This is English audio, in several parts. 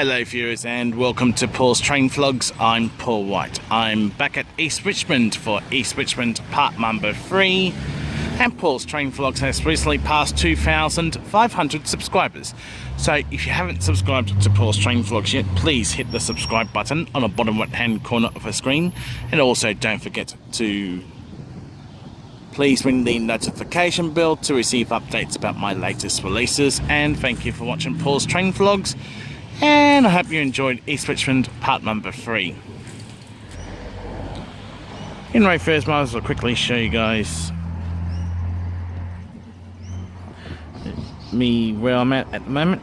Hello viewers and welcome to Paul's Train Vlogs. I'm Paul White. I'm back at East Richmond for East Richmond part number 3, and Paul's Train Vlogs has recently passed 2,500 subscribers. So if you haven't subscribed to Paul's Train Vlogs yet, please hit the subscribe button on the bottom right hand corner of the screen, and also don't forget to please ring the notification bell to receive updates about my latest releases. And thank you for watching Paul's Train Vlogs, and I hope you enjoyed East Richmond part number 3. In right first, might as well quickly show you guys me where I'm at the moment.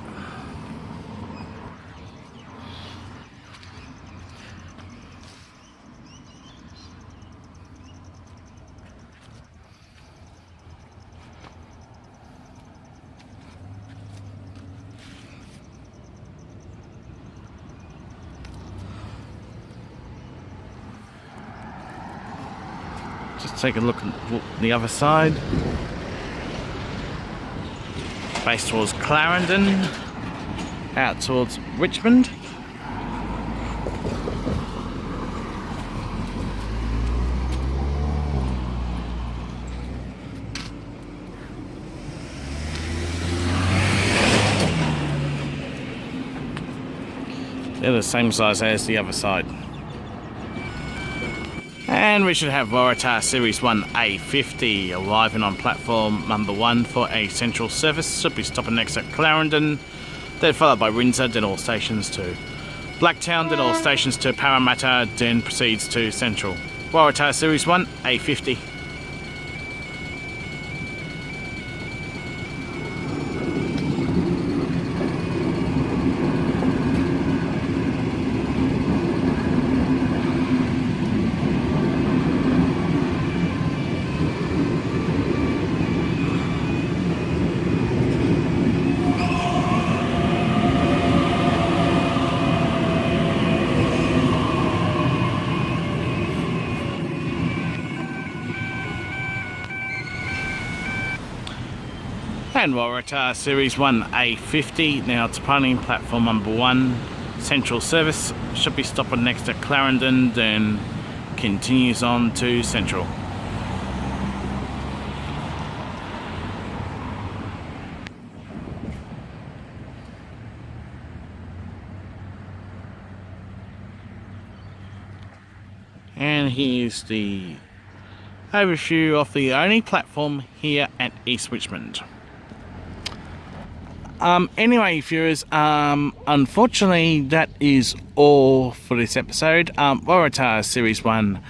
Just take a look at the other side. Face towards Clarendon, out towards Richmond. They're the same size as the other side. And we should have Waratah Series 1 A50 arriving on platform number 1 for a central service. Should be stopping next at Clarendon, then followed by Windsor, then all stations to Blacktown, then all stations to Parramatta, then proceeds to Central. Waratah Series 1 A50. And Waratah Series 1 A50 now departing platform number 1 central service. Should be stopping next at Clarendon, then continues on to Central. And here's the overview of the only platform here at East Richmond. Anyway viewers, unfortunately that is all for this episode. Waratah Series 1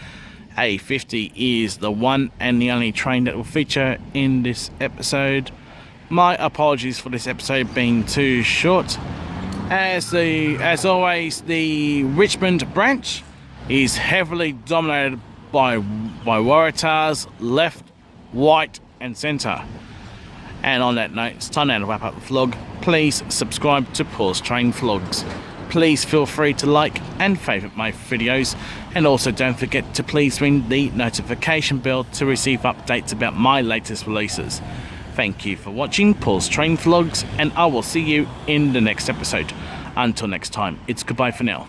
A50 is the one and the only train that will feature in this episode. My apologies for this episode being too short. As always, the Richmond branch is heavily dominated by Waratahs left, right and centre. And on that note, it's time now to wrap up the vlog. Please subscribe to Paul's Train Vlogs. Please feel free to like and favourite my videos, and also don't forget to please ring the notification bell to receive updates about my latest releases. Thank you for watching Paul's Train Vlogs, and I will see you in the next episode. Until next time, it's goodbye for now.